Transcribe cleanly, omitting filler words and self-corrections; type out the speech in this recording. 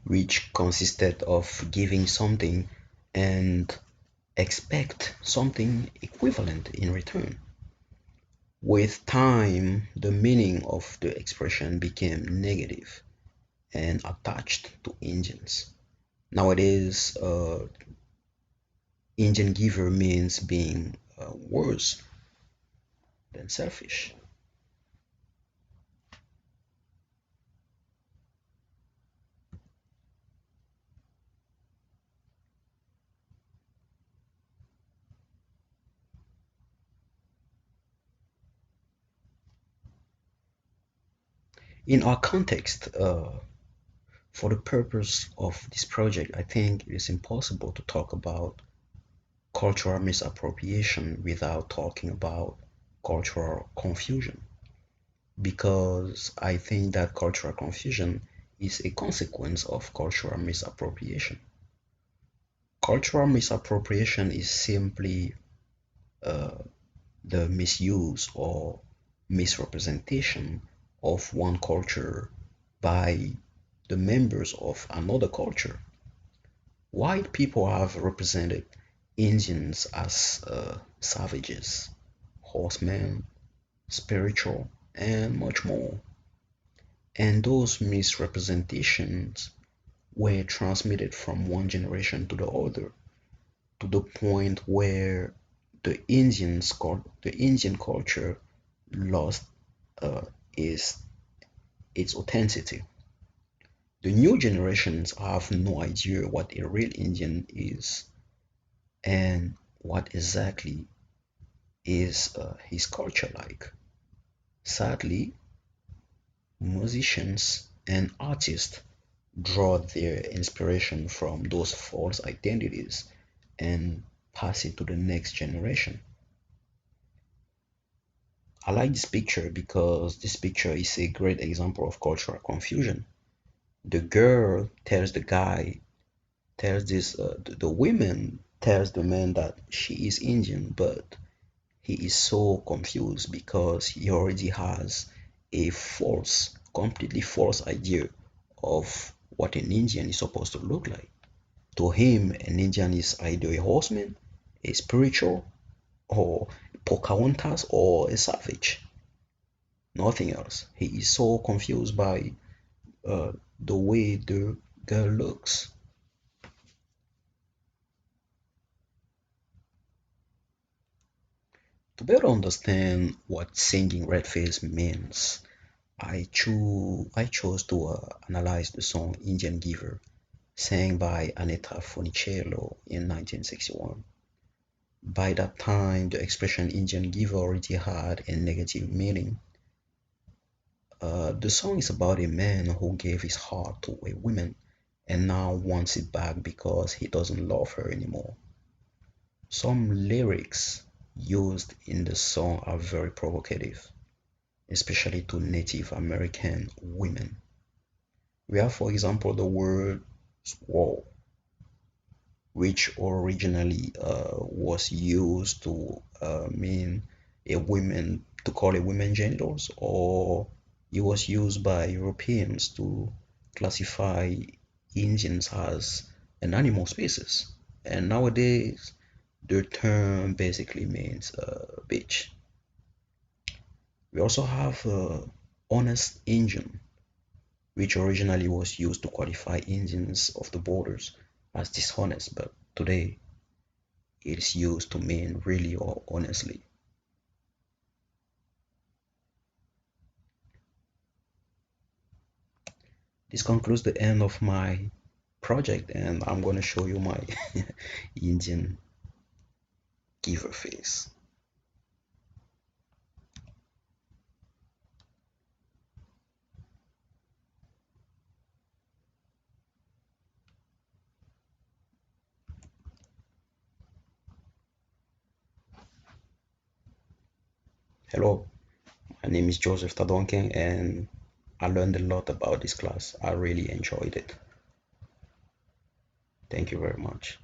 which consisted of giving something and expect something equivalent in return. With time, the meaning of the expression became negative and attached to engines. Nowadays, engine giver means being worse than selfish. In our context, for the purpose of this project, I think it is impossible to talk about cultural misappropriation without talking about cultural confusion, because I think that cultural confusion is a consequence of cultural misappropriation. Cultural misappropriation is simply uh, the misuse or misrepresentation of one culture by the members of another culture. White people have represented Indians as savages, horsemen, spiritual, and much more. And those misrepresentations were transmitted from one generation to the other to the point where the Indian culture lost uh, its its authenticity. The new generations have no idea what a real Indian is and what exactly is his culture like. Sadly, musicians and artists draw their inspiration from those false identities and pass it to the next generation. I like this picture because this picture is a great example of cultural confusion. The girl tells the guy, tells the women tells the man that she is Indian, but he is so confused because he already has a false, completely false idea of what an Indian is supposed to look like. To him, an Indian is either a horseman, a spiritual, or Pocahontas, or a savage. Nothing else. He is so confused by the way the girl looks. To better understand what singing red face means, I chose to analyze the song Indian Giver, sang by Anita Funicello in 1961. By that time, the expression Indian Giver already had a negative meaning. The song is about a man who gave his heart to a woman and now wants it back because he doesn't love her anymore. Some lyrics used in the song are very provocative, especially to Native American women. We have, for example, the word swore, which originally was used to mean a woman, to call a woman genitals, or it was used by Europeans to classify Indians as an animal species. And nowadays, the term basically means bitch. We also have honest Indian, which originally was used to qualify Indians of the borders as dishonest, but today it is used to mean really or honestly. This concludes the end of my project, and I'm going to show you my Indian giver face. Hello, my name is Joseph Tadonke, and I learned a lot about this class. I really enjoyed it. Thank you very much.